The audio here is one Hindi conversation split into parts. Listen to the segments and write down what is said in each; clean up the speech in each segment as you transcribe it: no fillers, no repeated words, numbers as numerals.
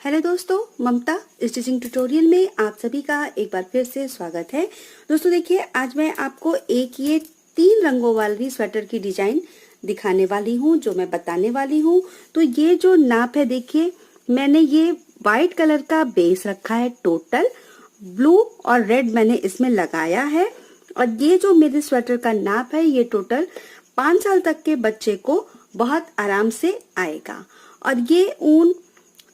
हेलो दोस्तों, ममता स्टिचिंग ट्यूटोरियल में आप सभी का एक बार फिर से स्वागत है। दोस्तों देखिए, आज मैं आपको एक ये 3 रंगों वाली स्वेटर की डिजाइन दिखाने वाली हूँ, जो मैं बताने वाली हूँ। तो ये जो नाप है, देखिए मैंने ये व्हाइट कलर का बेस रखा है, टोटल ब्लू और रेड मैंने इसमें लगाया है। और ये जो मेरे स्वेटर का नाप है, ये टोटल 5 साल तक के बच्चे को बहुत आराम से आएगा। और ये ऊन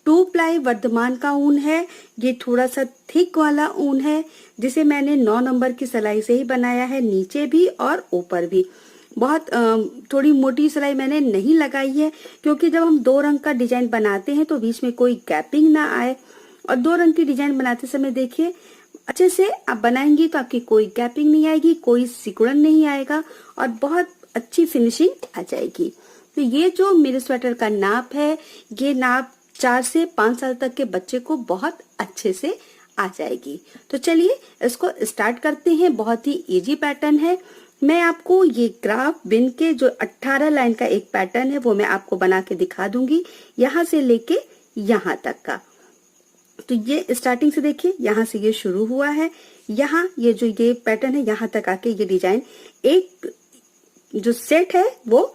2 प्लाई वर्धमान का ऊन है। ये थोड़ा सा थिक वाला ऊन है, जिसे मैंने 9 नंबर की सिलाई से ही बनाया है, नीचे भी और ऊपर भी। बहुत थोड़ी मोटी सिलाई मैंने नहीं लगाई है, क्योंकि जब हम 2 रंग का डिजाइन बनाते हैं तो बीच में कोई गैपिंग ना आए। और 2 रंग की डिजाइन बनाते समय देखिए, अच्छे से आप बनाएंगी तो आपकी कोई गैपिंग नहीं आएगी, कोई सिकुड़न नहीं आएगा और बहुत अच्छी फिनिशिंग आ जाएगी। तो ये जो मेरे स्वेटर का नाप है, ये नाप 4 से 5 साल तक के बच्चे को बहुत अच्छे से आ जाएगी। तो चलिए इसको स्टार्ट करते हैं। बहुत ही इजी पैटर्न है। मैं आपको ये ग्राफ बिन के जो 18 लाइन का एक पैटर्न है, वो मैं आपको बना के दिखा दूंगी, यहाँ से लेके यहाँ तक का। तो ये स्टार्टिंग से देखिए, यहाँ से ये शुरू हुआ है, यहाँ ये जो ये पैटर्न है, यहाँ तक आके ये डिजाइन एक जो सेट है वो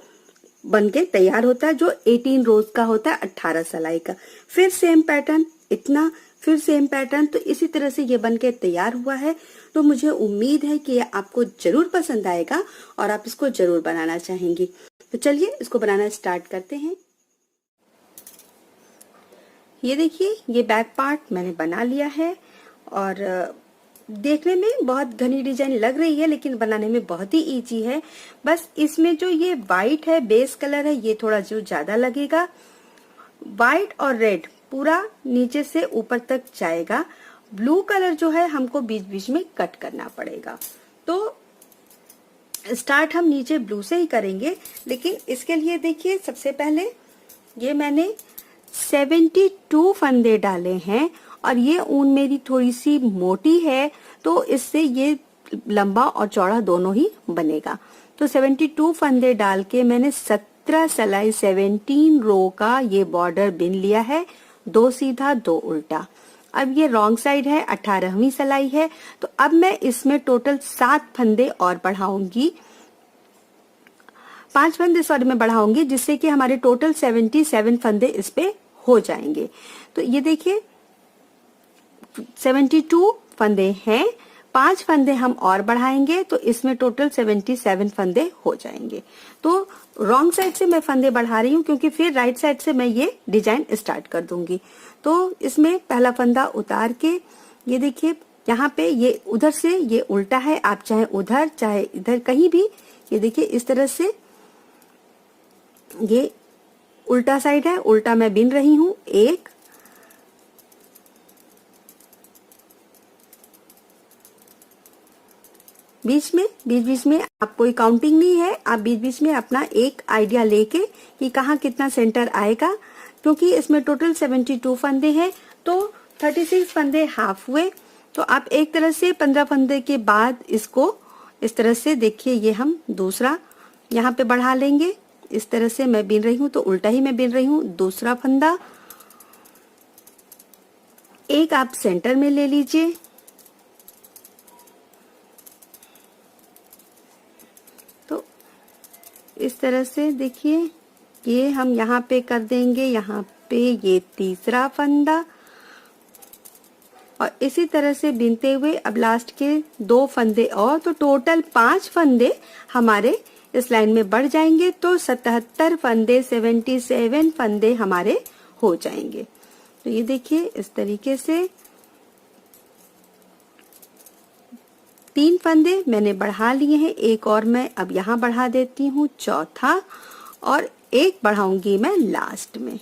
बन के तैयार होता है, जो 18 रोज का होता है, 18 सिलाई का। फिर सेम पैटर्न इतना, फिर सेम पैटर्न। तो इसी तरह से ये बन के तैयार हुआ है। तो मुझे उम्मीद है कि ये आपको जरूर पसंद आएगा और आप इसको जरूर बनाना चाहेंगी। तो चलिए इसको बनाना स्टार्ट करते हैं। ये देखिए, ये बैक पार्ट मैंने बना लिया है और देखने में बहुत घनी डिजाइन लग रही है, लेकिन बनाने में बहुत ही इजी है। बस इसमें जो ये व्हाइट है, बेस कलर है, ये थोड़ा जो ज्यादा लगेगा। व्हाइट और रेड पूरा नीचे से ऊपर तक जाएगा। ब्लू कलर जो है हमको बीच बीच में कट करना पड़ेगा। तो स्टार्ट हम नीचे ब्लू से ही करेंगे, लेकिन इसके लिए देखिए, सबसे पहले ये मैंने 72 फंदे डाले हैं और ये ऊन मेरी थोड़ी सी मोटी है, तो इससे ये लंबा और चौड़ा दोनों ही बनेगा। तो 72 फंदे डाल के मैंने 17 सिलाई 17 रो का ये बॉर्डर बिन लिया है, 2 सीधा 2 उल्टा। अब ये रॉन्ग साइड है, 18वीं सिलाई है। तो अब मैं इसमें टोटल 7 फंदे और बढ़ाऊंगी, 5 फंदे सॉरी मैं बढ़ाऊंगी, जिससे कि हमारे टोटल 77 फंदे इस पे हो जाएंगे। तो ये देखिए 72 फंदे हैं, 5 फंदे हम और बढ़ाएंगे, तो इसमें टोटल 77 फंदे हो जाएंगे। तो रॉन्ग साइड से मैं फंदे बढ़ा रही हूँ, क्योंकि फिर राइट साइड से मैं ये डिजाइन स्टार्ट कर दूंगी। तो इसमें पहला फंदा उतार के, ये देखिए यहाँ पे ये उधर से ये उल्टा है, आप चाहे उधर चाहे इधर कहीं भी, ये देखिए इस तरह से ये उल्टा साइड है, उल्टा मैं बिन रही हूँ। एक, बीच में आप कोई काउंटिंग नहीं है, आप बीच बीच में अपना एक आइडिया लेके कि कहाँ कितना सेंटर आएगा, क्योंकि इसमें टोटल 72 फंदे हैं, तो 36 फंदे हाफ हुए। तो आप एक तरह से 15 फंदे के बाद इसको इस तरह से देखिए, ये हम दूसरा यहाँ पे बढ़ा लेंगे। इस तरह से मैं बिन रही हूँ, तो उल्टा ही मैं बिन रही हूँ। दूसरा फंदा एक आप सेंटर में ले लीजिए, तो इस तरह से देखिए ये हम यहाँ पे कर देंगे, यहाँ पे ये तीसरा फंदा, और इसी तरह से बिनते हुए अब लास्ट के 2 फंदे और, तो टोटल 5 फंदे हमारे इस लाइन में बढ़ जाएंगे। तो 77 फंदे 77 फंदे हमारे हो जाएंगे। तो ये देखिए इस तरीके से 3 फंदे मैंने बढ़ा लिए हैं, एक और मैं अब यहाँ बढ़ा देती हूँ, चौथा, और एक बढ़ाऊंगी मैं लास्ट में।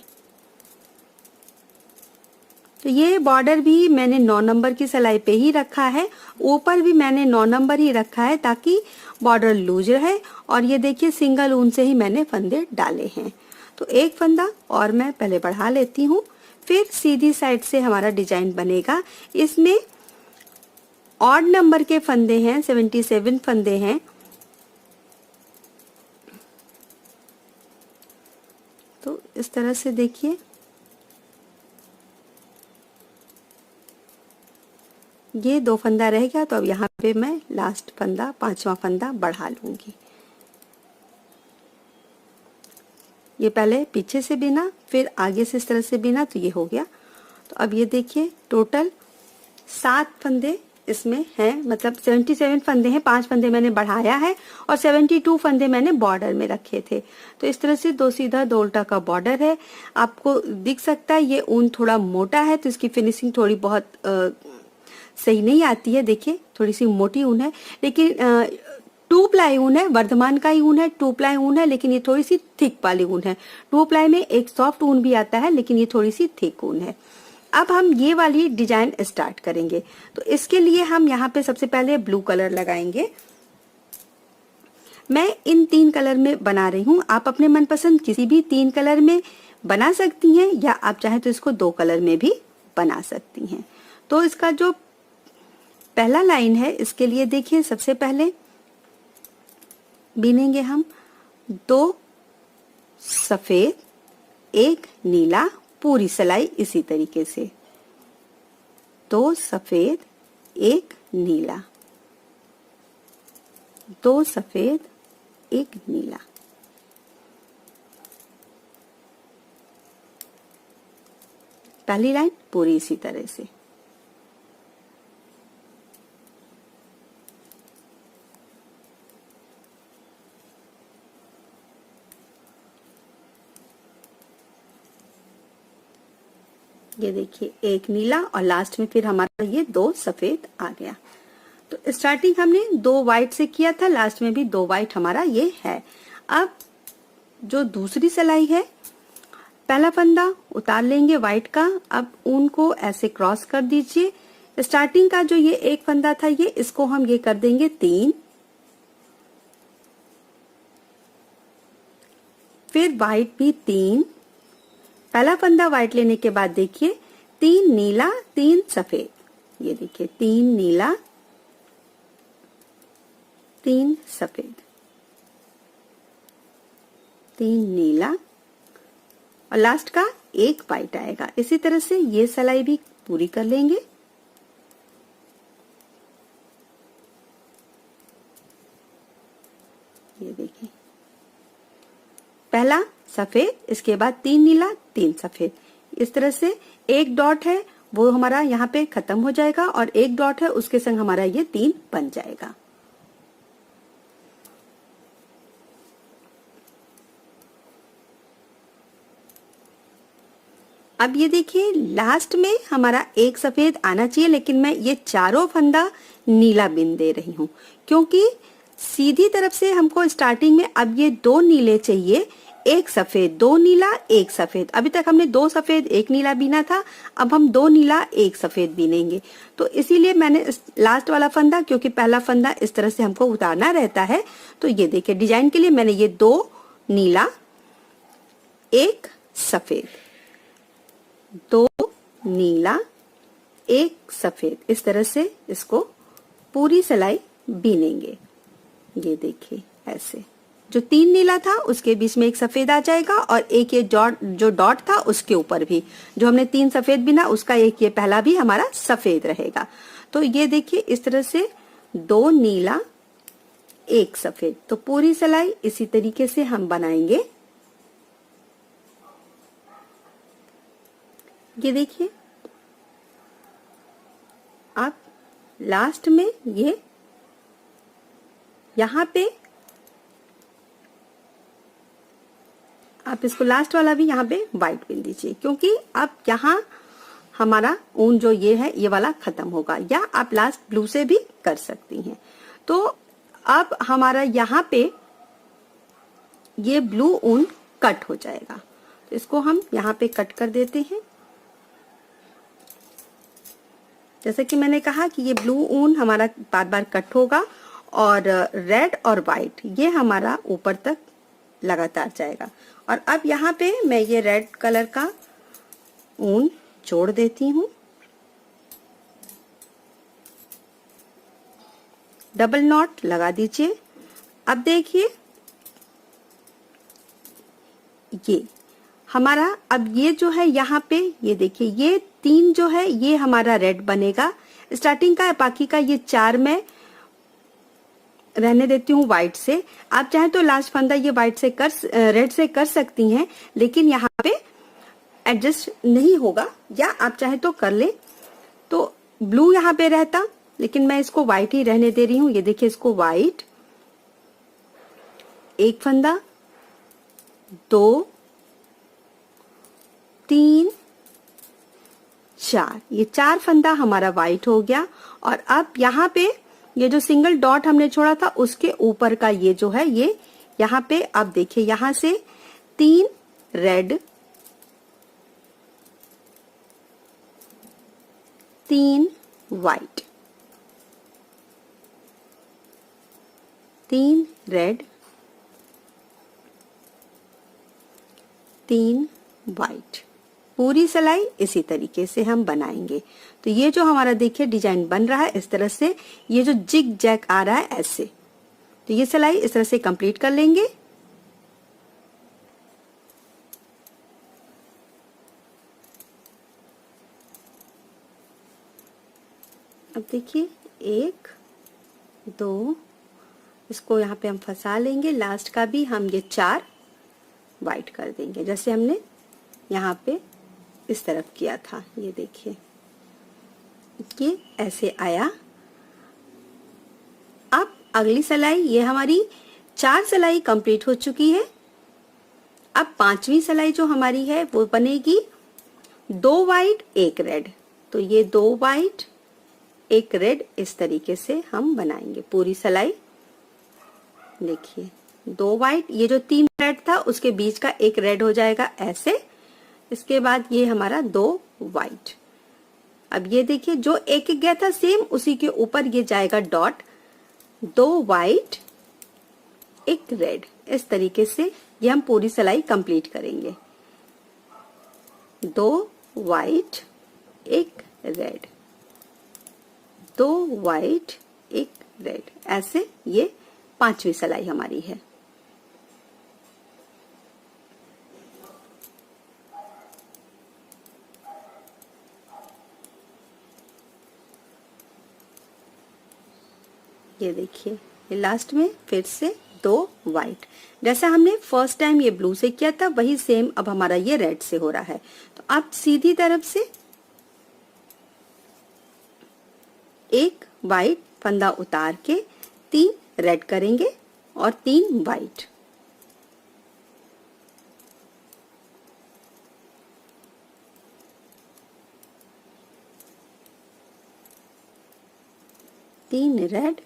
तो ये बॉर्डर भी मैंने 9 नंबर की सिलाई पे ही रखा है, ऊपर भी मैंने 9 नंबर ही रखा है, ताकि बॉर्डर लूज रहे। और ये देखिए सिंगल ऊन से ही मैंने फंदे डाले हैं। तो एक फंदा और मैं पहले बढ़ा लेती हूँ, फिर सीधी साइड से हमारा डिजाइन बनेगा। इसमें ऑड नंबर के फंदे हैं, 77 फंदे हैं। तो इस तरह से देखिए ये 2 फंदा रह गया, तो अब यहाँ पे मैं लास्ट फंदा, 5वां फंदा बढ़ा लूंगी। ये पहले पीछे से बिना, फिर आगे से इस तरह से बिना, तो ये हो गया। तो अब ये देखिए टोटल 7 फंदे इसमें हैं, मतलब 77 फंदे हैं। 5 फंदे मैंने बढ़ाया है और 72 फंदे मैंने बॉर्डर में रखे थे। तो इस तरह से 2 सीधा 2 उल्टा का बॉर्डर है। आपको दिख सकता है ये ऊन थोड़ा मोटा है, तो इसकी फिनिशिंग थोड़ी बहुत सही नहीं आती है। देखिए थोड़ी सी मोटी ऊन है, लेकिन 2 प्लाई ऊन है, वर्धमान का ही ऊन है, 2 प्लाई ऊन है, लेकिन ये थोड़ी सी थिक वाली ऊन है। 2 प्लाई में एक सॉफ्ट ऊन भी आता है, लेकिन ये थोड़ी सी थिक ऊन है। अब हम ये वाली डिजाइन स्टार्ट करेंगे। तो इसके लिए हम यहाँ पे सबसे पहले ब्लू कलर लगाएंगे। मैं इन 3 कलर में बना रही हूँ, आप अपने मनपसंद किसी भी 3 कलर में बना सकती हैं, या आप चाहें तो इसको 2 कलर में भी बना सकती हैं। तो इसका जो पहला लाइन है, इसके लिए देखिए सबसे पहले बिनेंगे हम 2 सफेद, 1 नीला, पूरी सिलाई इसी तरीके से 2 सफेद, 1 नीला, 2 सफेद, 1 नीला। पहली लाइन पूरी इसी तरह से। ये देखिए 1 नीला और लास्ट में फिर हमारा ये 2 सफेद आ गया। तो स्टार्टिंग हमने 2 वाइट से किया था, लास्ट में भी 2 वाइट हमारा ये है। अब जो दूसरी सिलाई है, पहला फंदा उतार लेंगे वाइट का। अब ऊन को ऐसे क्रॉस कर दीजिए। स्टार्टिंग का जो ये एक फंदा था, ये इसको हम ये कर देंगे 3, फिर वाइट भी 3। पहला फंदा व्हाइट लेने के बाद देखिए 3 नीला, 3 सफेद। ये देखिए 3 नीला, 3 सफेद, 3 नीला और लास्ट का 1 व्हाइट आएगा। इसी तरह से ये सिलाई भी पूरी कर लेंगे। ये देखिए पहला सफेद, इसके बाद 3 नीला, 3 सफेद। इस तरह से 1 डॉट है वो हमारा यहाँ पे खत्म हो जाएगा और 1 डॉट है उसके संग हमारा ये 3 बन जाएगा। अब ये देखिए लास्ट में हमारा 1 सफेद आना चाहिए, लेकिन मैं ये चारों फंदा नीला बिन दे रही हूँ, क्योंकि सीधी तरफ से हमको स्टार्टिंग में अब ये 2 नीले चाहिए, 1 सफेद, 2 नीला, 1 सफेद। अभी तक हमने 2 सफेद 1 नीला बीना था, अब हम 2 नीला 1 सफेद बीनेंगे। तो इसीलिए मैंने लास्ट वाला फंदा, क्योंकि पहला फंदा इस तरह से हमको उतारना रहता है, तो ये देखिए डिजाइन के लिए मैंने ये 2 नीला, 1 सफेद, 2 नीला, 1 सफेद, इस तरह से इसको पूरी सिलाई बीनेंगे। ये देखिए ऐसे जो 3 नीला था उसके बीच में 1 सफेद आ जाएगा और एक ये जो डॉट था उसके ऊपर भी जो हमने 3 सफेद बिना उसका एक ये पहला भी हमारा सफेद रहेगा। तो ये देखिए इस तरह से 2 नीला, 1 सफेद। तो पूरी सिलाई इसी तरीके से हम बनाएंगे। ये देखिए अब लास्ट में ये यहां पे आप इसको लास्ट वाला भी यहाँ पे व्हाइट बिन दीजिए, क्योंकि अब यहाँ हमारा ऊन जो ये है ये वाला खत्म होगा, या आप लास्ट ब्लू से भी कर सकती हैं। तो अब हमारा यहाँ पे ये ब्लू ऊन कट हो जाएगा, तो इसको हम यहाँ पे कट कर देते हैं। जैसे कि मैंने कहा कि ये ब्लू ऊन हमारा बार बार कट होगा और रेड और व्हाइट ये हमारा ऊपर तक लगातार जाएगा। और अब यहाँ पे मैं ये रेड कलर का ऊन जोड़ देती हूँ। डबल नॉट लगा दीजिए। अब देखिए ये हमारा अब ये जो है यहाँ पे ये देखिए ये 3 जो है ये हमारा रेड बनेगा, स्टार्टिंग का बाकी का ये 4 मैं रहने देती हूँ व्हाइट से। आप चाहे तो लास्ट फंदा ये व्हाइट से रेड से कर सकती हैं, लेकिन यहाँ पे एडजस्ट नहीं होगा, या आप चाहे तो कर ले तो ब्लू यहाँ पे रहता, लेकिन मैं इसको व्हाइट ही रहने दे रही हूँ। ये देखिए, इसको व्हाइट, एक फंदा, 2, 3, 4, ये 4 फंदा हमारा व्हाइट हो गया। और अब यहाँ पे ये जो सिंगल डॉट हमने छोड़ा था उसके ऊपर का ये जो है, ये यहाँ पे अब देखिए, यहाँ से 3 रेड, 3 व्हाइट, 3 रेड, 3 व्हाइट। पूरी सिलाई इसी तरीके से हम बनाएंगे। तो ये जो हमारा देखिए डिजाइन बन रहा है इस तरह से, ये जो जिग जैग आ रहा है ऐसे, तो ये सिलाई इस तरह से कंप्लीट कर लेंगे। अब देखिए 1, 2, इसको यहाँ पे हम फंसा लेंगे। लास्ट का भी हम ये 4 वाइट कर देंगे, जैसे हमने यहाँ पे इस तरफ किया था। ये देखिए, ये ऐसे आया। अब अगली सिलाई, ये हमारी 4 सिलाई कंप्लीट हो चुकी है। अब 5वीं सिलाई जो हमारी है वो बनेगी 2 वाइट 1 रेड। तो ये 2 वाइट 1 रेड इस तरीके से हम बनाएंगे पूरी सिलाई। देखिए 2 वाइट, ये जो 3 रेड था उसके बीच का 1 रेड हो जाएगा ऐसे। इसके बाद ये हमारा 2 वाइट। अब ये देखिए, जो एक गया था सेम उसी के ऊपर ये जाएगा डॉट, 2 वाइट 1 रेड। इस तरीके से ये हम पूरी सिलाई कंप्लीट करेंगे। 2 वाइट 1 रेड, 2 वाइट 1 रेड, ऐसे ये 5वीं सिलाई हमारी है। ये देखिए, ये लास्ट में फिर से 2 वाइट। जैसा हमने फर्स्ट टाइम ये ब्लू से किया था वही सेम अब हमारा ये रेड से हो रहा है। तो आप सीधी तरफ से 1 वाइट फंदा उतार के 3 रेड करेंगे और 3 वाइट। तीन रेड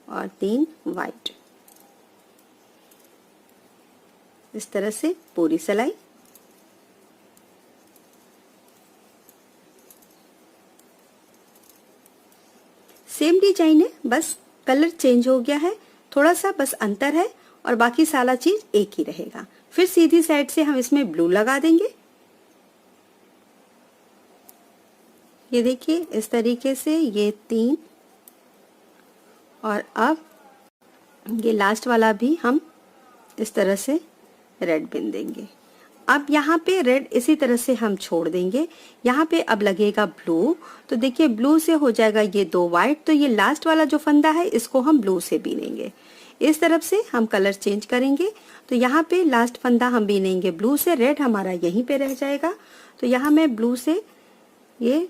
और 3 वाइट। इस तरह से पूरी सिलाई। सेम डिजाइन है, बस कलर चेंज हो गया है, थोड़ा सा बस अंतर है और बाकी सारा चीज एक ही रहेगा। फिर सीधी साइड से हम इसमें ब्लू लगा देंगे। ये देखिए इस तरीके से ये 3, और अब ये लास्ट वाला भी हम इस तरह से रेड बिन देंगे। अब यहाँ पे रेड इसी तरह से हम छोड़ देंगे। यहाँ पे अब लगेगा ब्लू, तो देखिए ब्लू से हो जाएगा ये 2 वाइट। तो ये लास्ट वाला जो फंदा है इसको हम ब्लू से बीनेंगे। इस तरफ से हम कलर चेंज करेंगे। तो यहाँ पे लास्ट फंदा हम बीनेंगे ब्लू से, रेड हमारा यहीं पे रह जाएगा। तो यहाँ मैं ब्लू से ये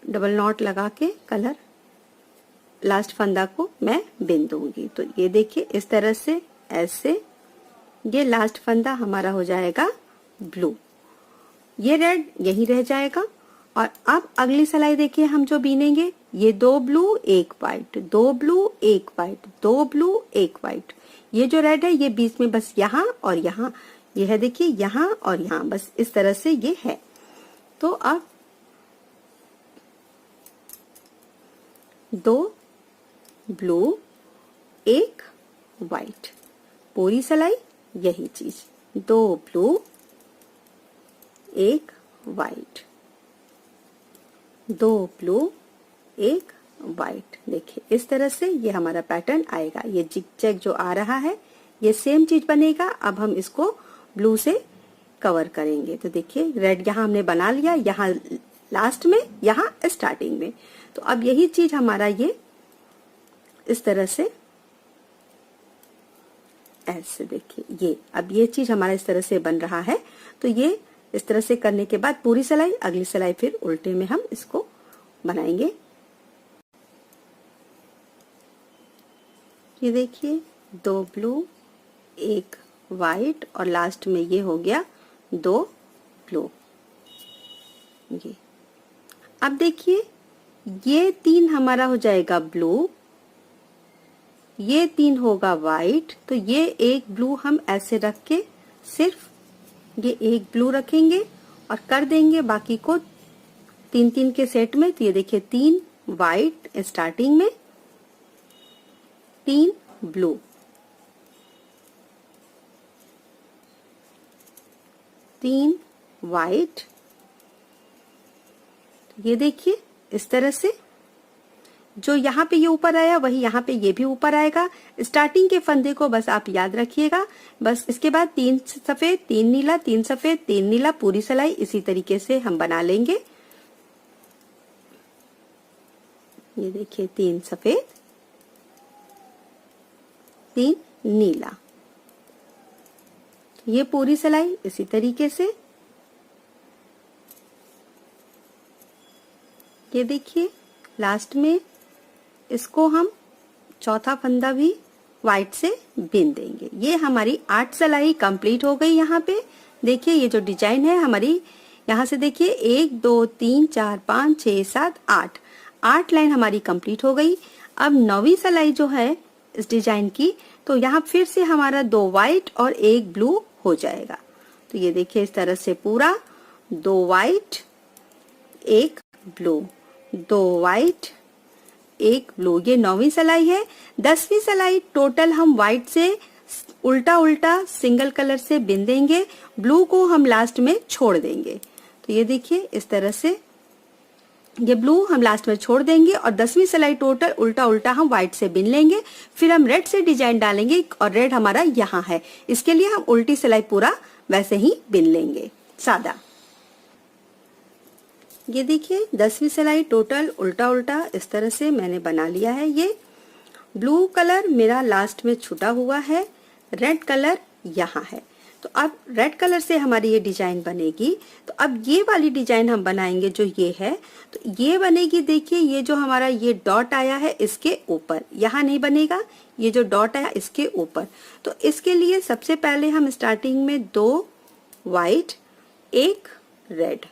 डबल नॉट लगा के कलर लास्ट फंदा को मैं बिन दूंगी। तो ये देखिए इस तरह से ऐसे ये लास्ट फंदा हमारा हो जाएगा ब्लू, ये रेड यहीं रह जाएगा। और अब अगली सिलाई देखिए हम जो बीनेंगे, ये 2 blue 1 white, 2 blue 1 white, 2 blue 1 white. ये जो रेड है ये बीच में बस यहाँ और यहाँ, ये है देखिए यहाँ और यहाँ, बस इस तरह से ये है। तो अब 2 ब्लू 1 वाइट, पूरी सिलाई यही चीज, 2 ब्लू 1 वाइट, 2 ब्लू 1 वाइट। देखिए इस तरह से ये हमारा पैटर्न आएगा। ये जिग जैग जो आ रहा है ये सेम चीज बनेगा। अब हम इसको ब्लू से कवर करेंगे। तो देखिए रेड यहाँ हमने बना लिया, यहाँ लास्ट में, यहाँ स्टार्टिंग में। तो अब यही चीज हमारा ये इस तरह से ऐसे देखिए, ये अब ये चीज हमारा इस तरह से बन रहा है। तो ये इस तरह से करने के बाद पूरी सिलाई, अगली सिलाई फिर उल्टे में हम इसको बनाएंगे। ये देखिए 2 ब्लू, 1 वाइट और लास्ट में ये हो गया 2 ब्लू। ये अब देखिए ये 3 हमारा हो जाएगा ब्लू, ये 3 होगा वाइट। तो ये 1 ब्लू हम ऐसे रख के सिर्फ ये 1 ब्लू रखेंगे और कर देंगे बाकी को 3-3 के सेट में। तो ये देखिए 3 वाइट स्टार्टिंग में, 3 ब्लू, 3 वाइट। ये देखिए इस तरह से जो यहाँ पे ये ऊपर आया वही यहाँ पे ये भी ऊपर आएगा। स्टार्टिंग के फंदे को बस आप याद रखिएगा। बस इसके बाद 3 सफेद, 3 नीला, 3 सफेद, 3 नीला, पूरी सिलाई इसी तरीके से हम बना लेंगे। ये देखिए 3 सफेद, 3 नीला, ये पूरी सिलाई इसी तरीके से। ये देखिए लास्ट में इसको हम चौथा फंदा भी व्हाइट से बिन देंगे। ये हमारी 8 सिलाई कंप्लीट हो गई। यहाँ पे देखिए ये जो डिजाइन है हमारी, यहाँ से देखिए 1 2 3 4 5 6 7 8 लाइन हमारी कंप्लीट हो गई। अब 9वीं सिलाई जो है इस डिजाइन की, तो यहाँ फिर से हमारा 2 व्हाइट और 1 ब्लू हो जाएगा। तो ये देखिए इस तरह से पूरा 2 व्हाइट 1 ब्लू, 2 व्हाइट 1 ब्लू, ये 9वीं सिलाई है। 10वीं सिलाई टोटल हम व्हाइट से उल्टा उल्टा सिंगल कलर से बिन देंगे, ब्लू को हम लास्ट में छोड़ देंगे। तो ये देखिए इस तरह से ये ब्लू हम लास्ट में छोड़ देंगे और 10वीं सिलाई टोटल उल्टा उल्टा हम व्हाइट से बिन लेंगे। फिर हम रेड से डिजाइन डालेंगे और रेड हमारा यहाँ है, इसके लिए हम उल्टी सिलाई पूरा वैसे ही बिन लेंगे सादा। ये देखिए 10वीं सिलाई टोटल उल्टा उल्टा इस तरह से मैंने बना लिया है। ये ब्लू कलर मेरा लास्ट में छुटा हुआ है, रेड कलर यहाँ है। तो अब रेड कलर से हमारी ये डिजाइन बनेगी। तो अब ये वाली डिजाइन हम बनाएंगे जो ये है, तो ये बनेगी। देखिए ये जो हमारा ये डॉट आया है इसके ऊपर, यहाँ नहीं बनेगा, ये जो डॉट आया इसके ऊपर। तो इसके लिए सबसे पहले हम स्टार्टिंग में 2 व्हाइट 1 रेड,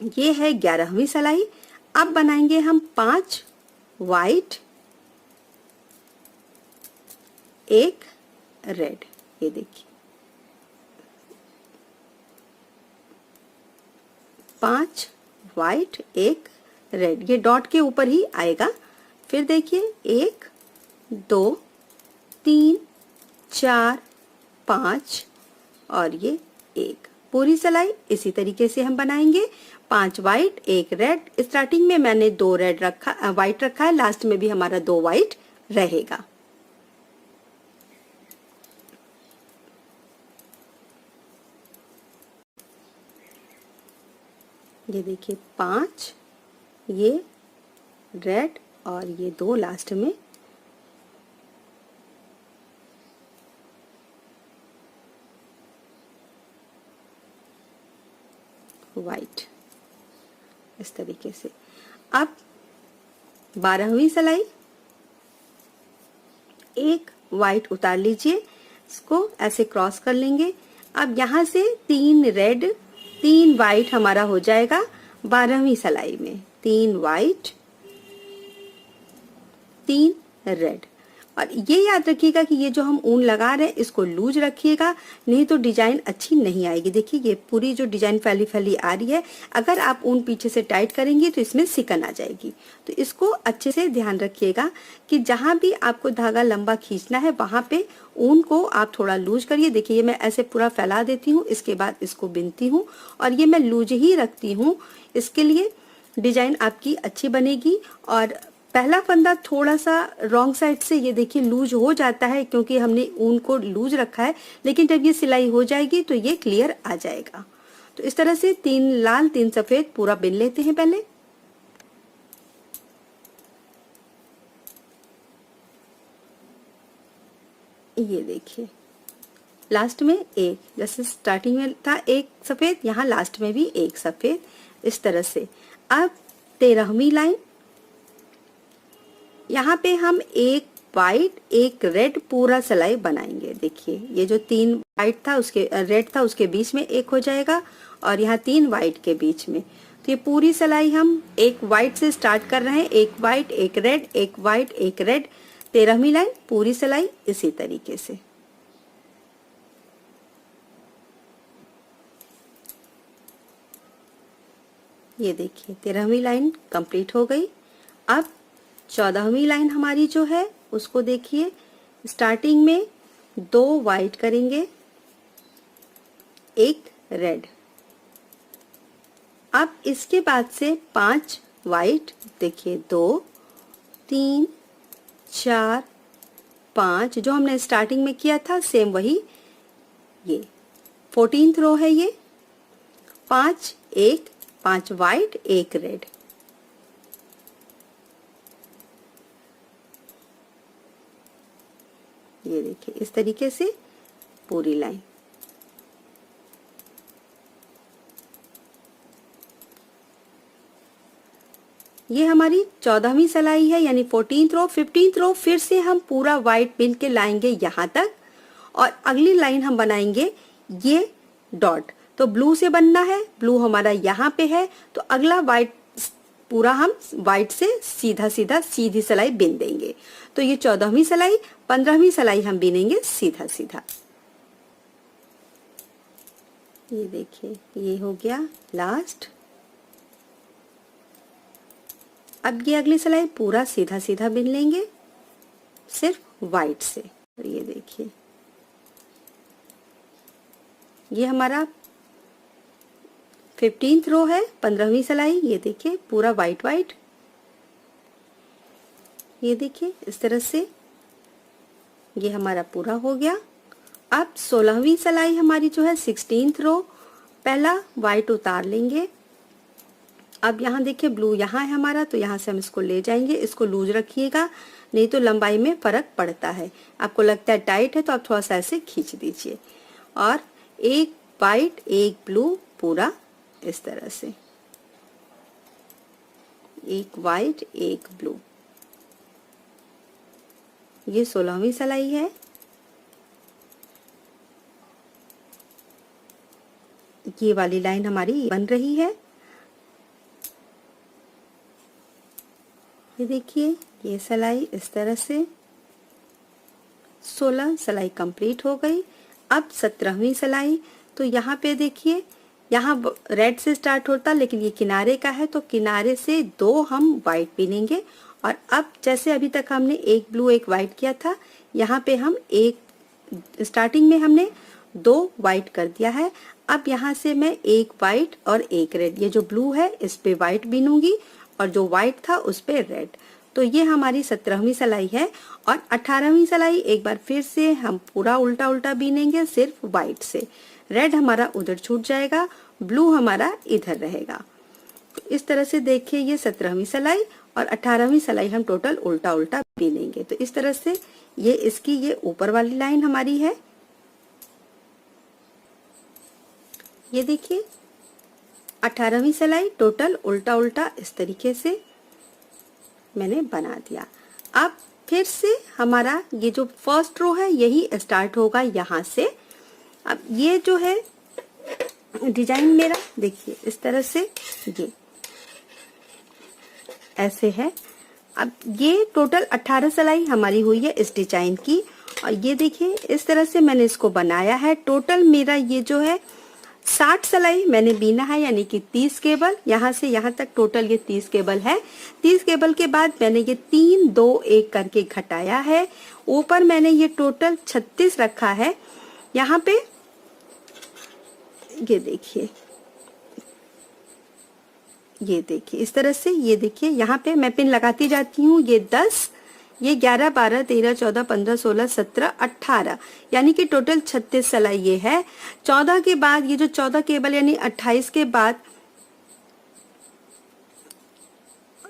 ये है 11वीं सिलाई। अब बनाएंगे हम 5 व्हाइट 1 रेड, ये देखिए 5 व्हाइट 1 रेड, ये डॉट के ऊपर ही आएगा। फिर देखिए 1 2 3 4 5 और ये 1, पूरी सिलाई इसी तरीके से हम बनाएंगे। 5 व्हाइट 1 रेड, स्टार्टिंग में मैंने 2 रेड रखा, व्हाइट रखा है, लास्ट में भी हमारा 2 व्हाइट रहेगा। ये देखिए 5 ये रेड और ये 2 लास्ट में व्हाइट इस तरीके से। अब 12वीं सिलाई, 1 व्हाइट उतार लीजिए, इसको ऐसे क्रॉस कर लेंगे। अब यहाँ से 3 रेड 3 व्हाइट हमारा हो जाएगा 12वीं सिलाई में। 3 व्हाइट 3 रेड। और ये याद रखिएगा कि ये जो हम ऊन लगा रहे हैं इसको लूज रखिएगा, नहीं तो डिजाइन अच्छी नहीं आएगी। देखिए ये पूरी जो डिजाइन फैली फैली आ रही है, अगर आप ऊन पीछे से टाइट करेंगे तो इसमें सिकन आ जाएगी। तो इसको अच्छे से ध्यान रखिएगा कि जहां भी आपको धागा लंबा खींचना है वहां पे ऊन को आप थोड़ा लूज करिए। देखिए ये मैं ऐसे पूरा फैला देती हूँ, इसके बाद इसको बिनती हूँ और ये मैं लूज ही रखती हूँ। इसके लिए डिजाइन आपकी अच्छी बनेगी। और पहला फंदा थोड़ा सा रॉन्ग साइड से ये देखिए लूज हो जाता है क्योंकि हमने ऊन को लूज रखा है, लेकिन जब ये सिलाई हो जाएगी तो ये क्लियर आ जाएगा। तो इस तरह से 3 लाल 3 सफेद पूरा बिन लेते हैं पहले। ये देखिए लास्ट में एक, जैसे स्टार्टिंग में था एक सफेद, यहाँ लास्ट में भी एक सफेद, इस तरह से। अब 13वीं लाइन, यहाँ पे हम एक वाइट एक रेड पूरा सिलाई बनाएंगे। देखिए ये जो 3 वाइट था उसके रेड था उसके बीच में एक हो जाएगा और यहाँ 3 वाइट के बीच में। तो ये पूरी सिलाई हम एक वाइट से स्टार्ट कर रहे हैं, एक वाइट एक रेड, एक वाइट एक रेड, 13वीं लाइन पूरी सिलाई इसी तरीके से। ये देखिए 13वीं लाइन कंप्लीट हो गई। अब 14वीं लाइन हमारी जो है उसको देखिए, स्टार्टिंग में 2 वाइट करेंगे, एक रेड। अब इसके बाद से 5 वाइट, देखिए 2 3 4 5 जो हमने स्टार्टिंग में किया था सेम वही, ये 14th रो है ये। 5 एक 5 वाइट एक रेड। ये देखिए इस तरीके से पूरी लाइन। ये हमारी 14वीं सिलाई है, यानी 14th रो। 15th रो फिर से हम पूरा वाइट बिन के लाएंगे यहाँ तक और अगली लाइन हम बनाएंगे ये डॉट। तो ब्लू से बनना है, ब्लू हमारा यहाँ पे है, तो अगला वाइट पूरा हम वाइट से सीधा सीधा सीधी सिलाई बिन देंगे। तो ये 14वीं सिलाई, 15वीं सिलाई हम बिनेंगे सीधा सीधा। ये देखिए ये हो गया लास्ट। अब ये अगली सिलाई पूरा सीधा सीधा बिन लेंगे सिर्फ वाइट से। और ये देखिए ये हमारा 15th रो है, 15वीं सिलाई। ये देखिए पूरा वाइट वाइट, ये देखिए इस तरह से ये हमारा पूरा हो गया। अब 16वीं सिलाई हमारी जो है 16th रो, पहला वाइट उतार लेंगे। अब यहाँ देखिए ब्लू यहाँ है हमारा, तो यहाँ से हम इसको ले जाएंगे। इसको लूज रखिएगा, नहीं तो लंबाई में फर्क पड़ता है। आपको लगता है टाइट है तो आप थोड़ा सा ऐसे खींच दीजिए। और एक वाइट एक ब्लू पूरा इस तरह से, एक वाइट एक ब्लू। ये 16वीं सिलाई है। ये वाली लाइन हमारी बन रही है। ये देखिए ये सिलाई इस तरह से 16 सिलाई कंप्लीट हो गई। अब 17वीं सिलाई, तो यहाँ पे देखिए यहाँ रेड से स्टार्ट होता लेकिन ये किनारे का है, तो किनारे से 2 हम वाइट बिनेंगे। और अब जैसे अभी तक हमने एक ब्लू एक वाइट किया था, यहाँ पे हम एक स्टार्टिंग में हमने 2 वाइट कर दिया है। अब यहाँ से मैं एक वाइट और एक रेड, ये जो ब्लू है इस पे वाइट बिनूंगी और जो व्हाइट था उस पे रेड। तो ये हमारी 17वीं सिलाई है। और 18वीं सिलाई एक बार फिर से हम पूरा उल्टा उल्टा बीनेंगे सिर्फ व्हाइट से। रेड हमारा उधर छूट जाएगा, ब्लू हमारा इधर रहेगा। तो इस तरह से देखिए ये 17वीं सिलाई और 18वीं सिलाई हम टोटल उल्टा उल्टा बीनेंगे। तो इस तरह से ये इसकी ये ऊपर वाली लाइन हमारी है। ये देखिए 18वीं सिलाई टोटल उल्टा उल्टा इस तरीके से मैंने बना दिया। अब फिर से हमारा ये जो फर्स्ट रो है यही स्टार्ट होगा यहाँ से। अब ये जो है डिजाइन मेरा देखिए इस तरह से ये ऐसे है। अब ये टोटल 18 सिलाई हमारी हुई है इस डिजाइन की। और ये देखिए इस तरह से मैंने इसको बनाया है। टोटल मेरा ये जो है 60 सिलाई मैंने बीना है, यानी कि 30 केबल यहाँ से यहाँ तक टोटल ये 30 केबल है। 30 केबल के बाद मैंने ये 3 2 1 करके घटाया है। ऊपर मैंने ये टोटल 36 रखा है। यहाँ पे ये देखिए इस तरह से, ये देखिए यहाँ पे मैं पिन लगाती जाती हूँ। ये 10 ये 11, 12, 13, 14, 15, 16, 17, 18 यानी कि टोटल 36 सिलाई ये है। 14 के बाद ये जो 14 केबल यानी 28 के बाद,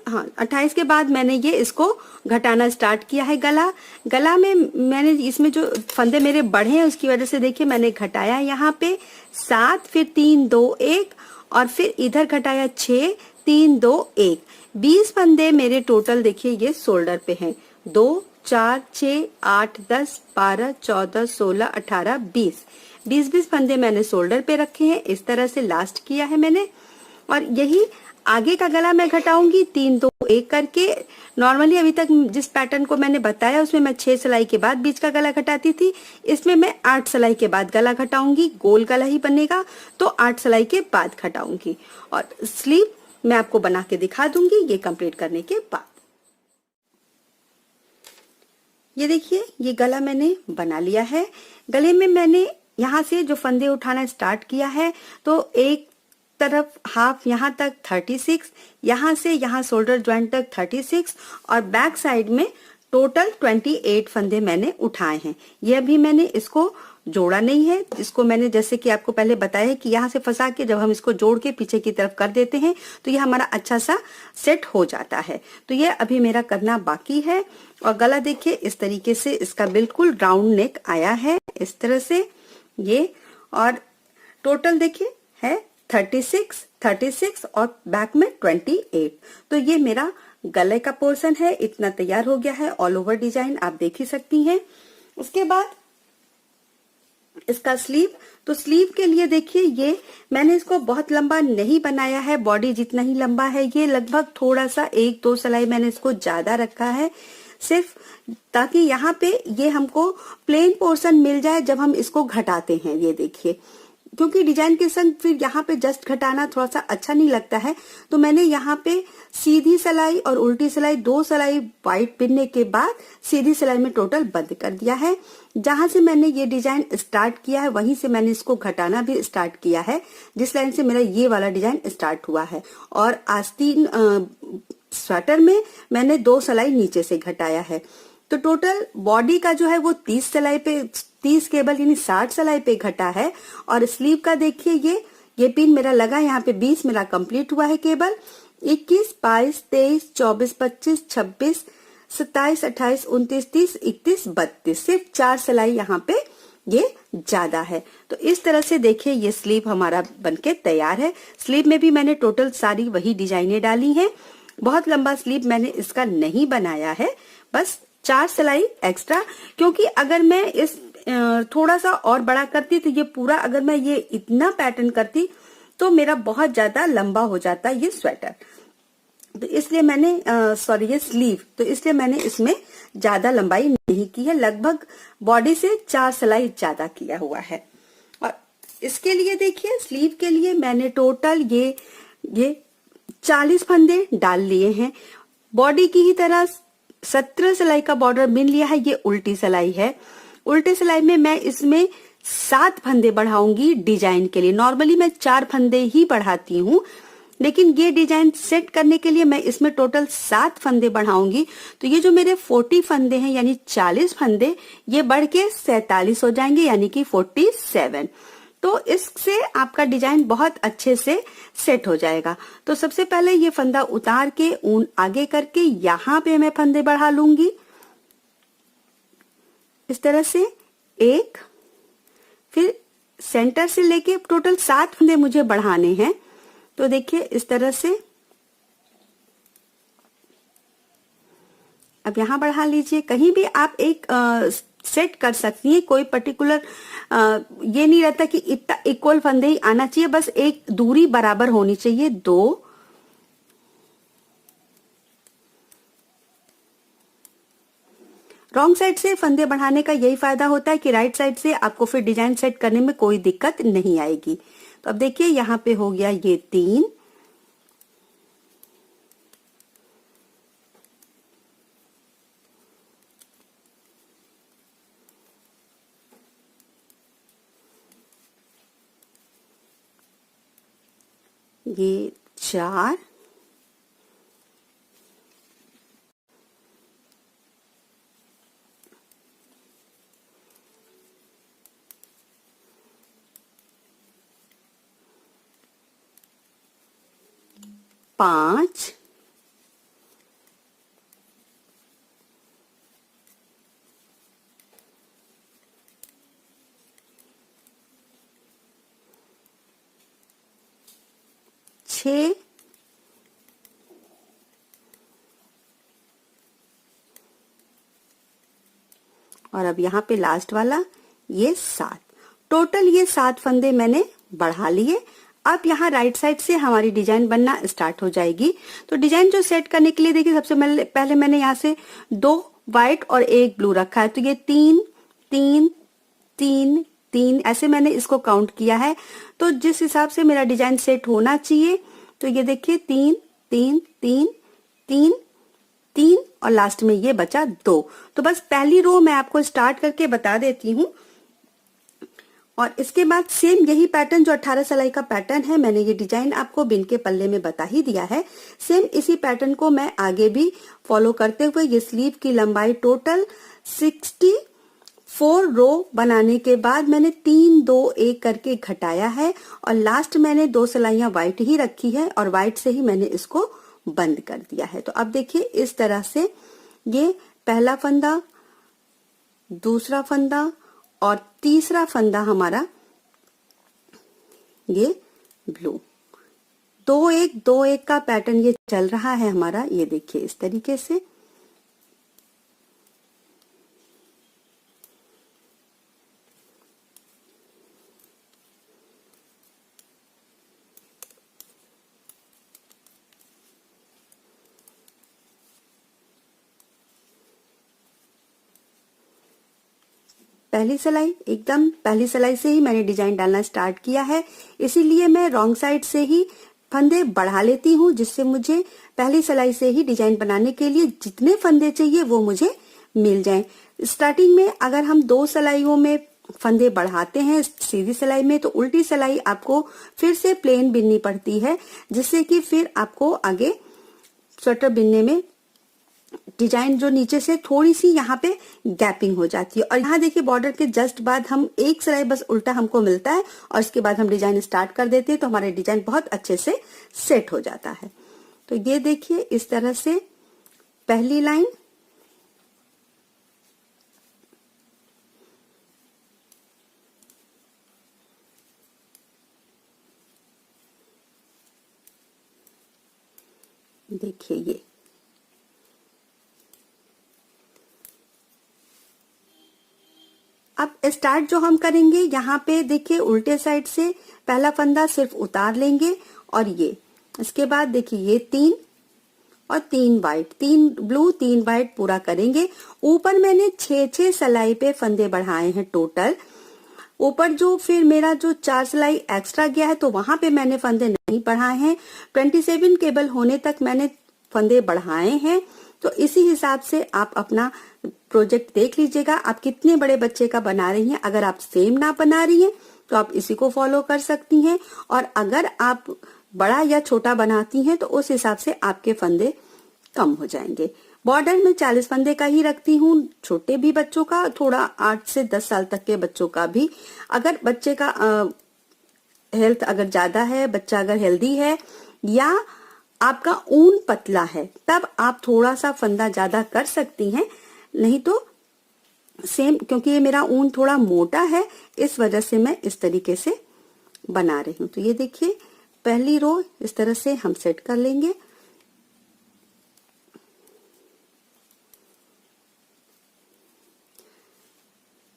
हाँ 28 के बाद मैंने ये इसको घटाना स्टार्ट किया है। गला में मैंने इसमें जो फंदे मेरे बढ़े हैं उसकी वजह से देखिए मैंने घटाया यहाँ पे 7, फिर 3, 2, 1 और फिर इधर घटाया 6, 3, 2, 1। 20 फंदे मेरे टोटल देखिए ये शोल्डर पे हैं। 2, 4, 6, 8, 10, 12, 14, 16, 18, 20 फंदे मैंने शोल्डर पे रखे हैं। इस तरह से लास्ट किया है मैंने। और यही आगे का गला मैं घटाऊंगी 3, 2, 1 करके। नॉर्मली अभी तक जिस पैटर्न को मैंने बताया उसमें मैं 6 सिलाई के बाद बीच का गला घटाती थी, इसमें मैं 8 सिलाई के बाद गला घटाऊंगी। गोल गला ही बनेगा तो 8 सिलाई के बाद घटाऊंगी। और स्लीव मैं आपको बना के दिखा दूंगी ये कंप्लीट करने के बाद। ये देखिए ये गला मैंने बना लिया है। गले में मैंने यहाँ से जो फंदे उठाना स्टार्ट किया है तो एक तरफ हाफ यहाँ तक 36, यहाँ से यहाँ शोल्डर ज्वाइंट तक 36 और बैक साइड में टोटल 28 फंदे मैंने उठाए हैं। ये अभी मैंने इसको जोड़ा नहीं है, इसको मैंने जैसे कि आपको पहले बताया है कि यहाँ से फंसा के जब हम इसको जोड़ के पीछे की तरफ कर देते हैं तो ये हमारा अच्छा सा सेट हो जाता है। तो ये अभी मेरा करना बाकी है। और गला देखिए इस तरीके से इसका बिल्कुल राउंड नेक आया है इस तरह से ये। और टोटल देखिए है 36 और बैक में 28। तो ये मेरा गले का पोर्शन है, इतना तैयार हो गया है। ऑल ओवर डिजाइन आप देख ही सकती हैं। उसके बाद इसका स्लीव, तो स्लीव के लिए देखिए ये मैंने इसको बहुत लंबा नहीं बनाया है, बॉडी जितना ही लंबा है ये, लगभग थोड़ा सा 1-2 सिलाई मैंने इसको ज्यादा रखा है सिर्फ ताकि यहाँ पे ये हमको प्लेन पोर्शन मिल जाए जब हम इसको घटाते हैं। ये देखिए क्योंकि डिजाइन के संग फिर यहाँ पे जस्ट घटाना थोड़ा सा अच्छा नहीं लगता है तो मैंने यहाँ पे सीधी सिलाई और उल्टी सिलाई 2 सिलाई वाइट पिनने के बाद सीधी सिलाई में टोटल बंद कर दिया है। जहां से मैंने ये डिजाइन स्टार्ट किया है वहीं से मैंने इसको घटाना भी स्टार्ट किया है, जिस लाइन से मेरा ये वाला डिजाइन स्टार्ट हुआ है। और आस्तीन स्वेटर में मैंने 2 सिलाई नीचे से घटाया है। तो टोटल बॉडी का जो है वो 30 सिलाई पे 30 केबल यानी 60 सिलाई पे घटा है। और स्लीव का देखिए ये पिन मेरा लगा यहाँ पे 20 मेरा कंप्लीट हुआ है केबल। 21, 22, 23, 24, 25, 26, 27, 28, 29, 30, 31, 32 सिर्फ 4 सिलाई यहाँ पे ये ज्यादा है। तो इस तरह से देखिए ये स्लीव हमारा बनके तैयार है। स्लीव में भी मैंने टोटल सारी वही डिजाइनें डाली हैं। बहुत लंबा स्लीव मैंने इसका नहीं बनाया है, बस 4 सिलाई एक्स्ट्रा, क्योंकि अगर मैं इस थोड़ा सा और बड़ा करती तो ये पूरा अगर मैं ये इतना पैटर्न करती तो मेरा बहुत ज्यादा लंबा हो जाता ये स्वेटर। तो इसलिए मैंने सॉरी ये स्लीव, तो इसलिए मैंने इसमें ज्यादा लंबाई नहीं की है, लगभग बॉडी से 4 सिलाई ज्यादा किया हुआ है। और इसके लिए देखिए स्लीव के लिए मैंने टोटल ये 40 फंदे डाल लिए हैं। बॉडी की ही तरह 17 सिलाई का बॉर्डर बिन लिया है, ये उल्टी सिलाई है। उल्टी सिलाई में मैं इसमें 7 फंदे बढ़ाऊंगी डिजाइन के लिए। नॉर्मली मैं 4 फंदे ही बढ़ाती हूँ, लेकिन ये डिजाइन सेट करने के लिए मैं इसमें टोटल 7 फंदे बढ़ाऊंगी। तो ये जो मेरे 40 फंदे हैं यानी 40 फंदे ये बढ़ के 47 हो जाएंगे यानी कि 47। तो इससे आपका डिजाइन बहुत अच्छे से सेट हो जाएगा। तो सबसे पहले ये फंदा उतार के ऊन आगे करके यहाँ पे मैं फंदे बढ़ा लूंगी इस तरह से एक, फिर सेंटर से लेके टोटल 7 फंदे मुझे बढ़ाने हैं। तो देखिए इस तरह से अब यहां बढ़ा लीजिए। कहीं भी आप एक सेट कर सकती हैं, कोई पर्टिकुलर ये नहीं रहता कि इतना इक्वल फंदे ही आना चाहिए, बस एक दूरी बराबर होनी चाहिए। 2 रॉन्ग साइड से फंदे बढ़ाने का यही फायदा होता है कि राइट साइड से आपको फिर डिजाइन सेट करने में कोई दिक्कत नहीं आएगी। तो अब देखिए यहाँ पे हो गया ये 3, ये 4, 5, 6, और अब यहाँ पे लास्ट वाला ये 7। टोटल ये 7 फंदे मैंने बढ़ा लिए। अब यहाँ राइट साइड से हमारी डिजाइन बनना स्टार्ट हो जाएगी। तो डिजाइन जो सेट करने के लिए देखिए सबसे पहले मैंने यहाँ से 2 व्हाइट और 1 ब्लू रखा है। तो ये 3 3 3 3 ऐसे मैंने इसको काउंट किया है। तो जिस हिसाब से मेरा डिजाइन सेट होना चाहिए, तो ये देखिए 3 3 3 3 3 और लास्ट में ये बचा 2। तो बस पहली रो मैं आपको स्टार्ट करके बता देती हूँ। और इसके बाद सेम यही पैटर्न जो 18 सिलाई का पैटर्न है, मैंने ये डिजाइन आपको बिन के पल्ले में बता ही दिया है। सेम इसी पैटर्न को मैं आगे भी फॉलो करते हुए ये स्लीव की लंबाई टोटल 64 रो बनाने के बाद मैंने 3 2 1 करके घटाया है और लास्ट मैंने 2 सिलाइयां व्हाइट ही रखी है और व्हाइट से ही मैंने इसको बंद कर दिया है। तो अब देखिए इस तरह से ये पहला फंदा, दूसरा फंदा और तीसरा फंदा हमारा ये ब्लू 2 1 2 1 का पैटर्न ये चल रहा है हमारा। ये देखिए इस तरीके से। पहली सिलाई, एकदम पहली सिलाई से ही मैंने डिजाइन डालना स्टार्ट किया है, इसीलिए मैं रॉन्ग साइड से ही फंदे बढ़ा लेती हूँ, जिससे मुझे पहली सिलाई से ही डिजाइन बनाने के लिए जितने फंदे चाहिए वो मुझे मिल जाएं। स्टार्टिंग में अगर हम 2 सिलाइयों में फंदे बढ़ाते हैं सीधी सिलाई में, तो उल्टी सिलाई आपको फिर से प्लेन बिननी पड़ती है, जिससे कि फिर आपको आगे स्वेटर बिनने में डिजाइन जो नीचे से थोड़ी सी यहाँ पे गैपिंग हो जाती है। और यहाँ देखिए बॉर्डर के जस्ट बाद हम एक सिलाई बस उल्टा हमको मिलता है और इसके बाद हम डिजाइन स्टार्ट कर देते हैं, तो हमारे डिजाइन बहुत अच्छे से सेट हो जाता है। तो ये देखिए इस तरह से पहली लाइन, देखिए ये अब स्टार्ट जो हम करेंगे यहाँ पे देखिए उल्टे साइड से पहला फंदा सिर्फ उतार लेंगे और ये इसके बाद देखिए ये 3 और 3 व्हाइट, 3 ब्लू 3 व्हाइट पूरा करेंगे। ऊपर मैंने 6 सिलाई पे फंदे बढ़ाए हैं टोटल। ऊपर जो फिर मेरा जो 4 सिलाई एक्स्ट्रा गया है तो वहां पे मैंने फंदे नहीं बढ़ाए हैं। 27 केबल होने तक मैंने फंदे बढ़ाए हैं। तो इसी हिसाब से आप अपना प्रोजेक्ट देख लीजिएगा, आप कितने बड़े बच्चे का बना रही हैं। अगर आप सेम ना बना रही हैं तो आप इसी को फॉलो कर सकती हैं, और अगर आप बड़ा या छोटा बनाती हैं तो उस हिसाब से आपके फंदे कम हो जाएंगे। बॉर्डर में 40 फंदे का ही रखती हूँ, छोटे भी बच्चों का, थोड़ा 8 से 10 साल तक के बच्चों का भी। अगर बच्चे का हेल्थ अगर ज्यादा है, बच्चा अगर हेल्दी है या आपका ऊन पतला है, तब आप थोड़ा सा फंदा ज्यादा कर सकती हैं। नहीं तो सेम, क्योंकि ये मेरा ऊन थोड़ा मोटा है इस वजह से मैं इस तरीके से बना रही हूं। तो ये देखिए पहली रो इस तरह से हम सेट कर लेंगे।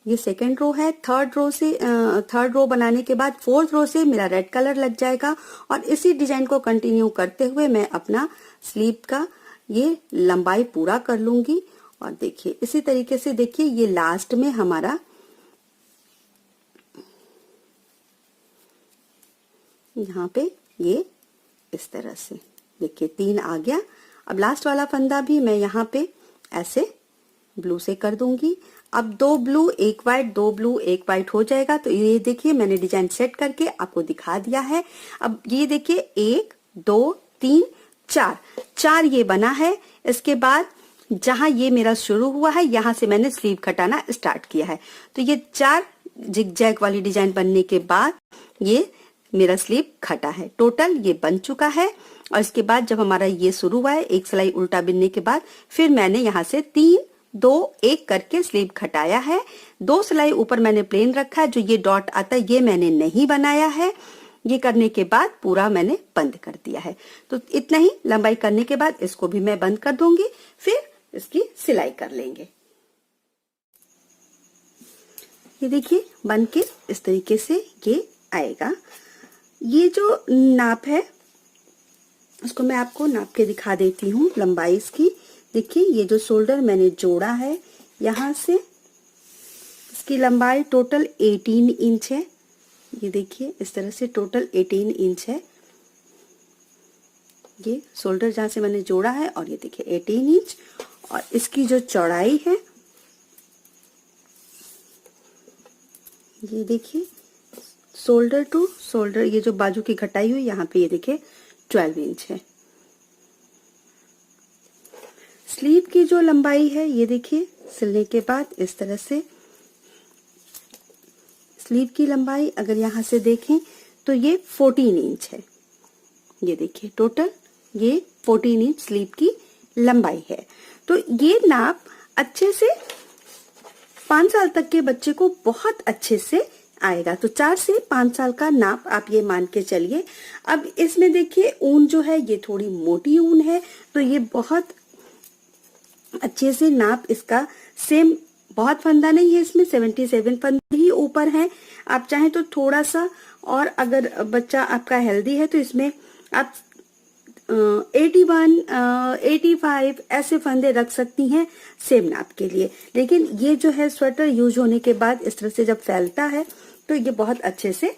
ये सेकेंड रो है। थर्ड रो बनाने के बाद 4th रो से मेरा रेड कलर लग जाएगा और इसी डिजाइन को कंटिन्यू करते हुए मैं अपना स्लीव का ये लंबाई पूरा कर लूंगी। और देखिए इसी तरीके से देखिए ये लास्ट में हमारा यहाँ पे ये इस तरह से देखिए 3 आ गया। अब लास्ट वाला फंदा भी मैं यहाँ पे ऐसे ब्लू से कर दूंगी। अब 2 ब्लू 1 व्हाइट, 2 ब्लू 1 व्हाइट हो जाएगा। तो ये देखिए मैंने डिजाइन सेट करके आपको दिखा दिया है। अब ये देखिए 1 2 3 4 ये बना है। इसके बाद जहां ये मेरा शुरू हुआ है यहां से मैंने स्लीव खटाना स्टार्ट किया है। तो ये 4 जिग जैग वाली डिजाइन बनने के बाद ये मेरा स्लीव खटा है। टोटल ये बन चुका है। और इसके बाद जब हमारा ये शुरू हुआ है, एक सिलाई उल्टा बिनने के बाद फिर मैंने यहाँ से 3 2 1 करके स्लीव खटाया है। 2 सिलाई ऊपर मैंने प्लेन रखा है। जो ये डॉट आता है ये मैंने नहीं बनाया है। ये करने के बाद पूरा मैंने बंद कर दिया है। तो इतना ही लंबाई करने के बाद इसको भी मैं बंद कर दूंगी, फिर इसकी सिलाई कर लेंगे। ये देखिए बन के इस तरीके से ये आएगा। ये जो नाप है उसको मैं आपको नाप के दिखा देती हूँ लंबाई इसकी। देखिए ये जो शोल्डर मैंने जोड़ा है यहाँ से, इसकी लंबाई टोटल 18 इंच है। ये देखिए इस तरह से टोटल 18 इंच है। ये शोल्डर जहाँ से मैंने जोड़ा है और ये देखिए 18 इंच। और इसकी जो चौड़ाई है ये देखिए शोल्डर टू शोल्डर, ये जो बाजू की घटाई हुई यहाँ पे ये देखिए 12 इंच है। स्लीव की जो लंबाई है ये देखिए सिलने के बाद इस तरह से स्लीव की लंबाई अगर यहाँ से देखें तो ये 14 इंच है। ये देखिए टोटल ये 14 इंच स्लीव की लंबाई है। तो ये नाप अच्छे से 5 साल तक के बच्चे को बहुत अच्छे से आएगा। तो 4 से 5 साल का नाप आप ये मान के चलिए। अब इसमें देखिए ऊन जो है ये थोड़ी मोटी ऊन है, तो ये बहुत अच्छे से नाप इसका सेम, बहुत फंदा नहीं है इसमें, 77 फंदे ही ऊपर है। आप चाहें तो थोड़ा सा, और अगर बच्चा आपका हेल्दी है तो इसमें आप 81 85 ऐसे फंदे रख सकती हैं सेम नाप के लिए। लेकिन ये जो है स्वेटर यूज होने के बाद इस तरह से जब फैलता है तो ये बहुत अच्छे से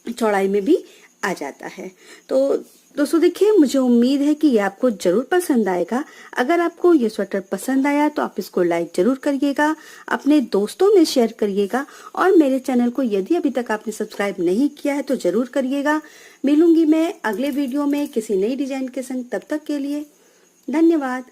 चौड़ाई में भी आ जाता है। तो दोस्तों देखिए, मुझे उम्मीद है कि ये आपको जरूर पसंद आएगा। अगर आपको ये स्वेटर पसंद आया तो आप इसको लाइक जरूर करिएगा, अपने दोस्तों में शेयर करिएगा, और मेरे चैनल को यदि अभी तक आपने सब्सक्राइब नहीं किया है तो जरूर करिएगा। मिलूंगी मैं अगले वीडियो में किसी नई डिजाइन के संग। तब तक के लिए धन्यवाद।